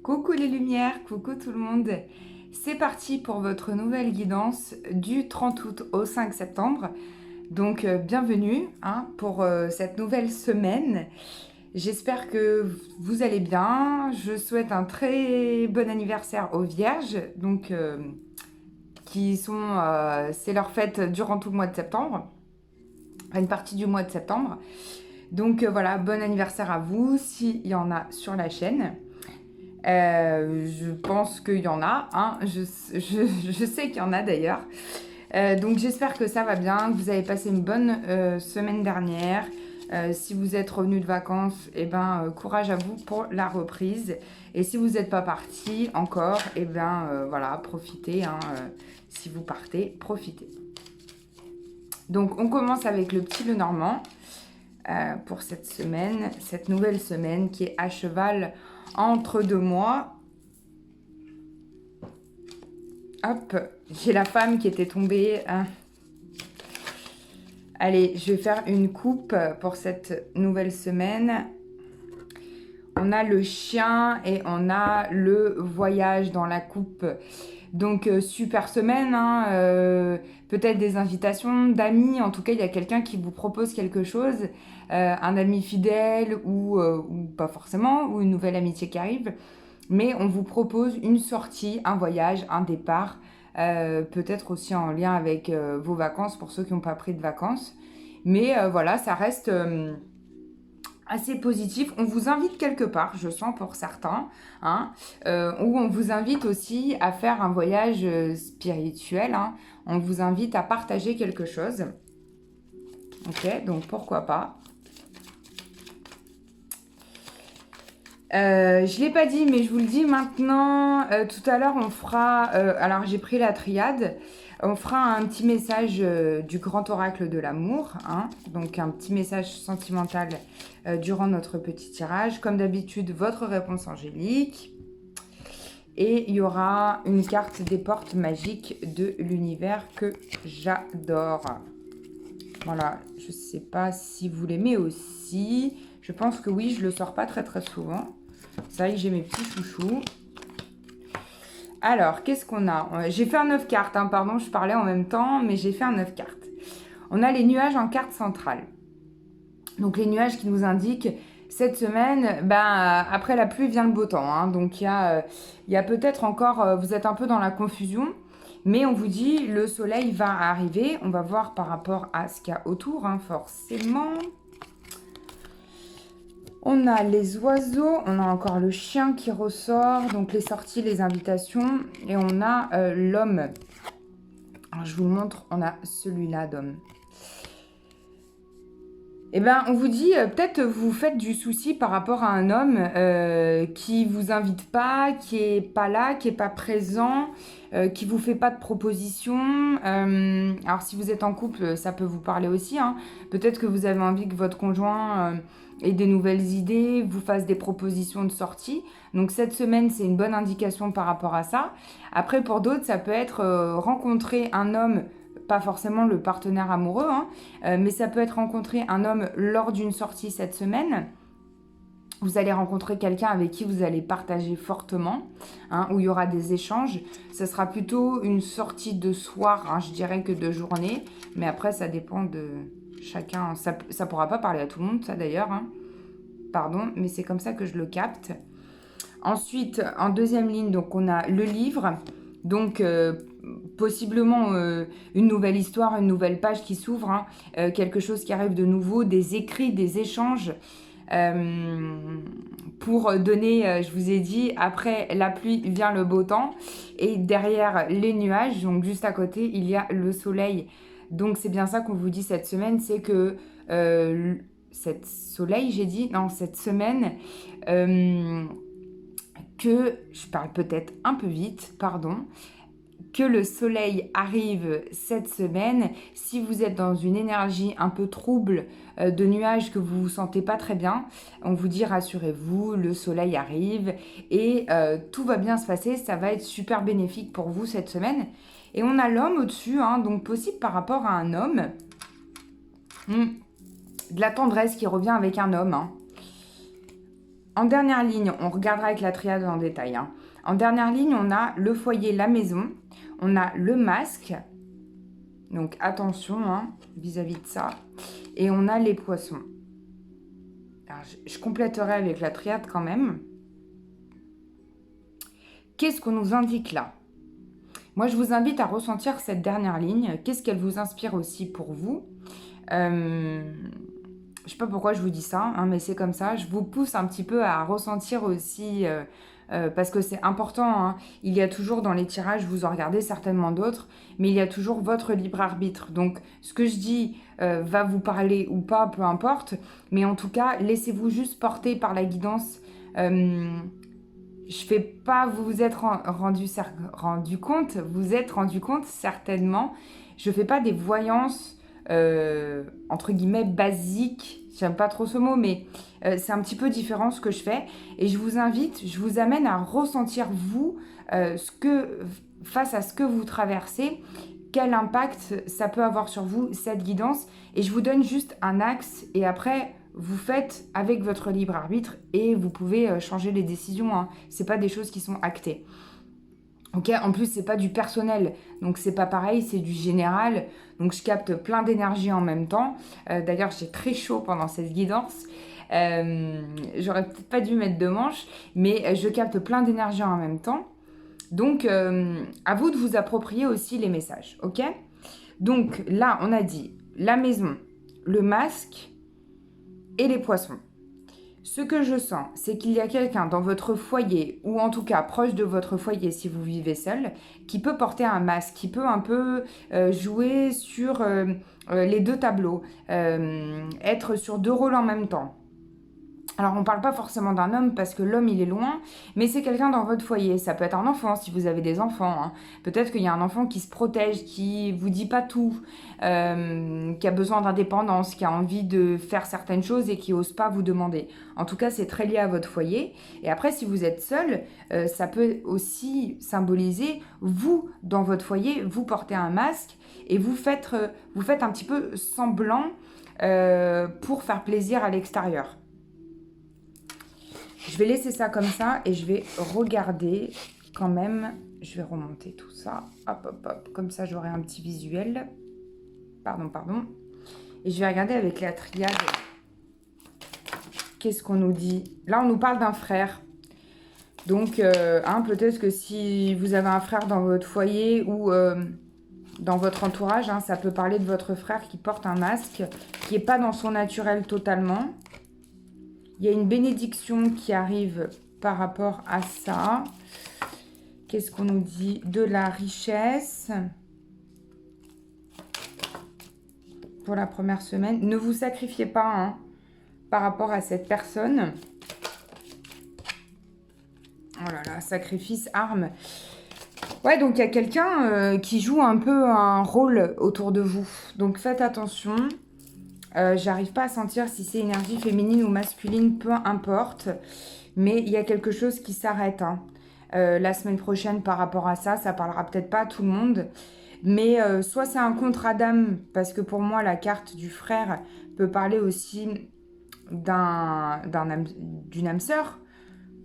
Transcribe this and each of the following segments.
Coucou les lumières, coucou tout le monde. C'est parti pour votre nouvelle guidance du 30 août au 5 septembre. Donc bienvenue pour cette nouvelle semaine. J'espère que vous allez bien. Je souhaite un très bon anniversaire aux Vierges, donc c'est leur fête durant tout le mois de septembre, enfin, une partie du mois de septembre. Donc voilà, bon anniversaire à vous s'il y en a sur la chaîne. Je pense qu'il y en a, je sais qu'il y en a d'ailleurs. Donc j'espère que ça va bien, que vous avez passé une bonne semaine dernière. Si vous êtes revenu de vacances, courage à vous pour la reprise. Et si vous n'êtes pas parti encore, voilà, profitez. Si vous partez, profitez. Donc on commence avec le petit Lenormand pour cette semaine, cette nouvelle semaine qui est à cheval entre 2 mois. Hop, j'ai la femme qui était tombée. Allez, je vais faire une coupe pour cette nouvelle semaine. On a le chien et on a le voyage dans la coupe. Donc, super semaine. Peut-être des invitations d'amis. En tout cas, il y a quelqu'un qui vous propose quelque chose. Un ami fidèle ou pas forcément, ou une nouvelle amitié qui arrive. Mais on vous propose une sortie, un voyage, un départ. Peut-être aussi en lien avec vos vacances pour ceux qui n'ont pas pris de vacances. Mais voilà, ça reste assez positif. On vous invite quelque part, je sens pour certains, où on vous invite aussi à faire un voyage spirituel. On vous invite à partager quelque chose. Ok, donc pourquoi pas. Je ne l'ai pas dit, mais je vous le dis maintenant. Tout à l'heure, on fera... alors, j'ai pris la triade. On fera un petit message du grand oracle de l'amour. Donc, un petit message sentimental durant notre petit tirage. Comme d'habitude, votre réponse angélique. Et il y aura une carte des portes magiques de l'univers que j'adore. Voilà, je ne sais pas si vous l'aimez aussi. Je pense que oui, je ne le sors pas très très souvent. C'est vrai que j'ai mes petits chouchous. Alors, qu'est-ce qu'on a? J'ai fait un 9 cartes, pardon, je parlais en même temps, mais j'ai fait un 9 cartes. On a les nuages en carte centrale. Donc, les nuages qui nous indiquent, cette semaine, après la pluie vient le beau temps. Donc, il y a peut-être encore, vous êtes un peu dans la confusion, mais on vous dit, le soleil va arriver. On va voir par rapport à ce qu'il y a autour, forcément. On a les oiseaux, on a encore le chien qui ressort, donc les sorties, les invitations. Et on a l'homme. Alors, je vous le montre, on a celui-là d'homme. On vous dit, peut-être vous faites du souci par rapport à un homme qui vous invite pas, qui est pas là, qui est pas présent, qui vous fait pas de proposition. Alors, si vous êtes en couple, ça peut vous parler aussi. Peut-être que vous avez envie que votre conjoint ait des nouvelles idées, vous fasse des propositions de sortie. Donc, cette semaine, c'est une bonne indication par rapport à ça. Après, pour d'autres, ça peut être rencontrer un homme, pas forcément le partenaire amoureux, mais ça peut être rencontrer un homme lors d'une sortie cette semaine. Vous allez rencontrer quelqu'un avec qui vous allez partager fortement, où il y aura des échanges. Ce sera plutôt une sortie de soir, je dirais, que de journée. Mais après, ça dépend de chacun. Ça ne pourra pas parler à tout le monde, ça d'ailleurs. Pardon, mais c'est comme ça que je le capte. Ensuite, en deuxième ligne, donc on a le livre. Donc, possiblement une nouvelle histoire, une nouvelle page qui s'ouvre, quelque chose qui arrive de nouveau, des écrits, des échanges pour donner, je vous ai dit, après la pluie vient le beau temps et derrière les nuages, donc juste à côté, il y a le soleil. Donc, c'est bien ça qu'on vous dit cette semaine, c'est que cette semaine... que, je parle peut-être un peu vite, pardon, que le soleil arrive cette semaine. Si vous êtes dans une énergie un peu trouble de nuages, que vous ne vous sentez pas très bien, on vous dit rassurez-vous, le soleil arrive et tout va bien se passer, ça va être super bénéfique pour vous cette semaine. Et on a l'homme au-dessus, donc possible par rapport à un homme. De la tendresse qui revient avec un homme. En dernière ligne, on regardera avec la triade en détail. Hein. En dernière ligne, on a le foyer, la maison. On a le masque. Donc attention hein, vis-à-vis de ça. Et on a les poissons. Alors, je compléterai avec la triade quand même. Qu'est-ce qu'on nous indique là? Moi, je vous invite à ressentir cette dernière ligne. Qu'est-ce qu'elle vous inspire aussi pour vous? Je sais pas pourquoi je vous dis ça, hein, mais c'est comme ça. Je vous pousse un petit peu à ressentir aussi, parce que c'est important. Hein. Il y a toujours dans les tirages, vous en regardez certainement d'autres, mais il y a toujours votre libre arbitre. Donc, ce que je dis va vous parler ou pas, peu importe. Mais en tout cas, laissez-vous juste porter par la guidance. Je fais pas, vous vous êtes rendu compte, vous êtes rendu compte certainement. Je fais pas des voyances entre guillemets basiques. J'aime pas trop ce mot, mais c'est un petit peu différent ce que je fais. Et je vous invite, je vous amène à ressentir vous face à ce que vous traversez, quel impact ça peut avoir sur vous cette guidance. Et je vous donne juste un axe et après vous faites avec votre libre arbitre et vous pouvez changer les décisions. Hein. C'est pas des choses qui sont actées. Ok, en plus c'est pas du personnel, donc c'est pas pareil, c'est du général. Donc je capte plein d'énergie en même temps. D'ailleurs j'ai très chaud pendant cette guidance. J'aurais peut-être pas dû mettre de manches, mais je capte plein d'énergie en même temps. Donc à vous de vous approprier aussi les messages. Ok. Donc là on a dit la maison, le masque et les poissons. Ce que je sens, c'est qu'il y a quelqu'un dans votre foyer, ou en tout cas proche de votre foyer si vous vivez seul, qui peut porter un masque, qui peut un peu jouer sur les deux tableaux, être sur deux rôles en même temps. Alors, on ne parle pas forcément d'un homme parce que l'homme, il est loin, mais c'est quelqu'un dans votre foyer. Ça peut être un enfant si vous avez des enfants. Hein. Peut-être qu'il y a un enfant qui se protège, qui vous dit pas tout, qui a besoin d'indépendance, qui a envie de faire certaines choses et qui n'ose pas vous demander. En tout cas, c'est très lié à votre foyer. Et après, si vous êtes seul, ça peut aussi symboliser, vous, dans votre foyer, vous portez un masque et vous faites un petit peu semblant pour faire plaisir à l'extérieur. Je vais laisser ça comme ça et je vais regarder quand même. Je vais remonter tout ça. Hop, hop, hop. Comme ça, j'aurai un petit visuel. Pardon. Et je vais regarder avec la triade. Qu'est-ce qu'on nous dit? Là, on nous parle d'un frère. Donc, peut-être que si vous avez un frère dans votre foyer ou dans votre entourage, ça peut parler de votre frère qui porte un masque, qui n'est pas dans son naturel totalement. Il y a une bénédiction qui arrive par rapport à ça. Qu'est-ce qu'on nous dit? De la richesse. Pour la première semaine. Ne vous sacrifiez pas par rapport à cette personne. Oh là là, sacrifice, arme. Ouais, donc il y a quelqu'un qui joue un peu un rôle autour de vous. Donc faites attention. J'arrive pas à sentir si c'est énergie féminine ou masculine, peu importe. Mais il y a quelque chose qui s'arrête. Hein. La semaine prochaine par rapport à ça, ça parlera peut-être pas à tout le monde. Mais soit c'est un contrat d'âme, parce que pour moi, la carte du frère peut parler aussi d'une âme sœur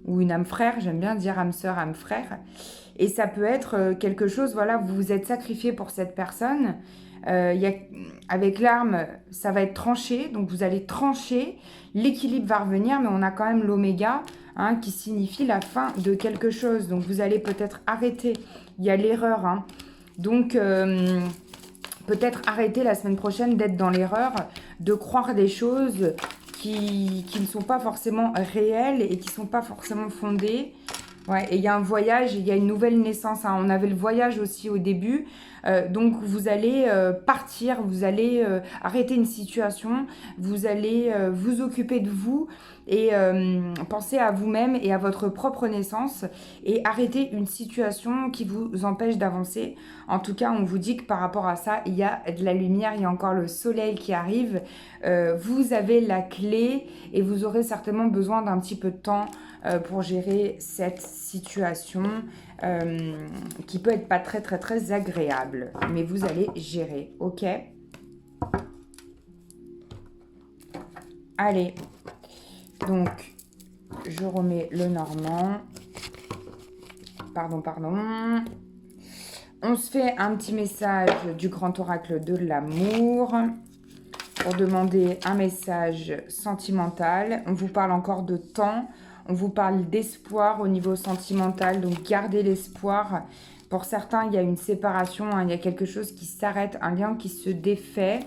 ou une âme frère. J'aime bien dire âme sœur, âme frère. Et ça peut être quelque chose, voilà, vous vous êtes sacrifié pour cette personne. Avec l'arme, ça va être tranché, donc vous allez trancher, l'équilibre va revenir, mais on a quand même l'oméga qui signifie la fin de quelque chose. Donc vous allez peut-être arrêter, il y a l'erreur. Hein. Donc peut-être arrêter la semaine prochaine d'être dans l'erreur, de croire des choses qui ne sont pas forcément réelles et qui ne sont pas forcément fondées. Ouais, et il y a un voyage, il y a une nouvelle naissance. Hein. On avait le voyage aussi au début. Donc, vous allez partir, vous allez arrêter une situation, vous allez vous occuper de vous et penser à vous-même et à votre propre naissance et arrêter une situation qui vous empêche d'avancer. En tout cas, on vous dit que par rapport à ça, il y a de la lumière, il y a encore le soleil qui arrive. Vous avez la clé et vous aurez certainement besoin d'un petit peu de temps pour gérer cette situation qui peut être pas très très très agréable, mais vous allez gérer, ok? Allez, donc Je remets le normand. Pardon. On se fait un petit message du grand oracle de l'amour pour demander un message sentimental. On vous parle encore de temps. On vous parle d'espoir au niveau sentimental. Donc, gardez l'espoir. Pour certains, il y a une séparation. Hein, il y a quelque chose qui s'arrête, un lien qui se défait.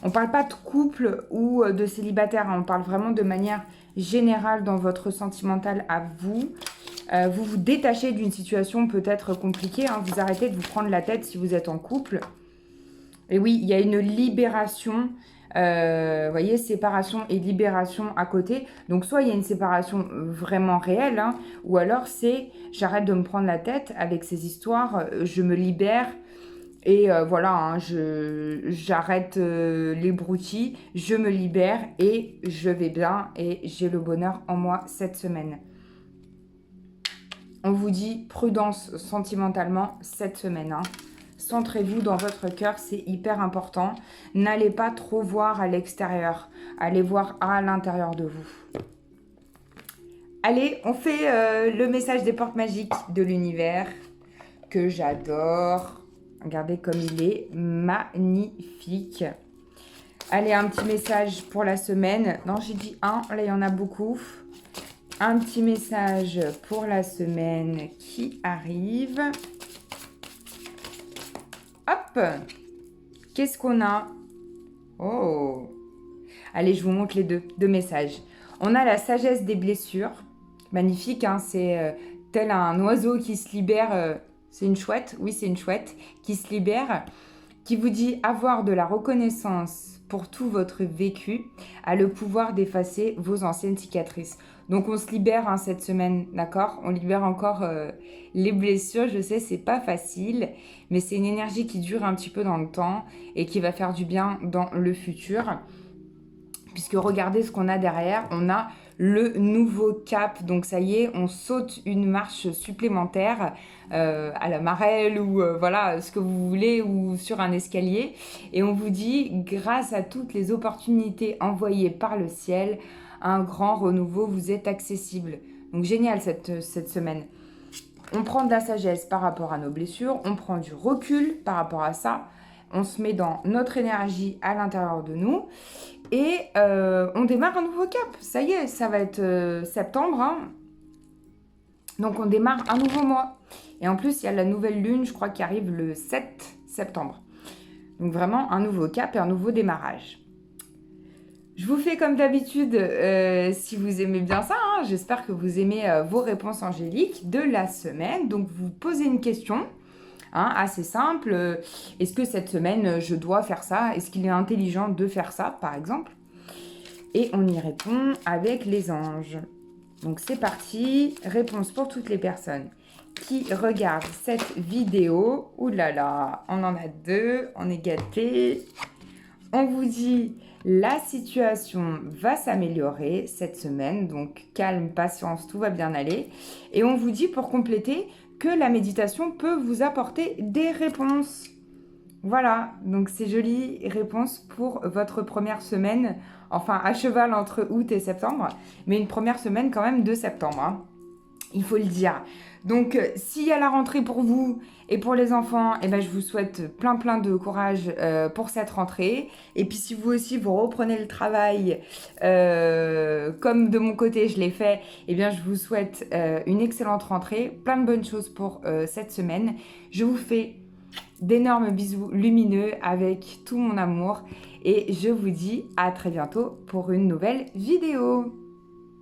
On ne parle pas de couple ou de célibataire. Hein, on parle vraiment de manière générale dans votre sentimental à vous. Vous vous détachez d'une situation peut-être compliquée. Hein, vous arrêtez de vous prendre la tête si vous êtes en couple. Et oui, il y a une libération. Vous voyez, séparation et libération à côté. Donc, soit il y a une séparation vraiment réelle, hein, ou alors c'est j'arrête de me prendre la tête avec ces histoires, je me libère. Et voilà, hein, j'arrête les broutilles, je me libère et je vais bien et j'ai le bonheur en moi cette semaine. On vous dit prudence sentimentalement cette semaine. Hein. Centrez-vous dans votre cœur, c'est hyper important. N'allez pas trop voir à l'extérieur. Allez voir à l'intérieur de vous. Allez, on fait le message des portes magiques de l'univers que j'adore. Regardez comme il est magnifique. Allez, un petit message pour la semaine. Non, j'ai dit un, là il y en a beaucoup. Un petit message pour la semaine qui arrive. Hop! Qu'est-ce qu'on a? Oh! Allez, je vous montre les deux messages. On a la sagesse des blessures. Magnifique, hein, c'est tel un oiseau qui se libère. C'est une chouette? Oui, c'est une chouette qui se libère. Qui vous dit avoir de la reconnaissance pour tout votre vécu a le pouvoir d'effacer vos anciennes cicatrices. Donc, on se libère hein, cette semaine, d'accord? On libère encore les blessures. Je sais, c'est pas facile, mais c'est une énergie qui dure un petit peu dans le temps et qui va faire du bien dans le futur. Puisque regardez ce qu'on a derrière. On a le nouveau cap. Donc, ça y est, on saute une marche supplémentaire à la marelle ou voilà, ce que vous voulez ou sur un escalier. Et on vous dit, grâce à toutes les opportunités envoyées par le ciel, un grand renouveau vous est accessible. Donc génial cette semaine. On prend de la sagesse par rapport à nos blessures, on prend du recul par rapport à ça, on se met dans notre énergie à l'intérieur de nous et on démarre un nouveau cap. Ça y est, ça va être septembre. Hein. Donc on démarre un nouveau mois. Et en plus, il y a la nouvelle lune, je crois, qui arrive le 7 septembre. Donc vraiment un nouveau cap et un nouveau démarrage. Je vous fais comme d'habitude, si vous aimez bien ça, hein, j'espère que vous aimez vos réponses angéliques de la semaine. Donc, vous posez une question hein, assez simple. Est-ce que cette semaine, je dois faire ça? Est-ce qu'il est intelligent de faire ça, par exemple? Et on y répond avec les anges. Donc, c'est parti. Réponse pour toutes les personnes qui regardent cette vidéo. Ouh là là, on en a deux, on est gâtés. On vous dit... La situation va s'améliorer cette semaine, donc calme, patience, tout va bien aller. Et on vous dit pour compléter que la méditation peut vous apporter des réponses. Voilà, donc c'est jolies réponses pour votre première semaine, enfin à cheval entre août et septembre, mais une première semaine quand même de septembre, hein, il faut le dire. Donc, s'il y a la rentrée pour vous et pour les enfants, eh ben, je vous souhaite plein de courage pour cette rentrée. Et puis, si vous aussi, vous reprenez le travail comme de mon côté, je l'ai fait, eh bien, je vous souhaite une excellente rentrée, plein de bonnes choses pour cette semaine. Je vous fais d'énormes bisous lumineux avec tout mon amour et je vous dis à très bientôt pour une nouvelle vidéo.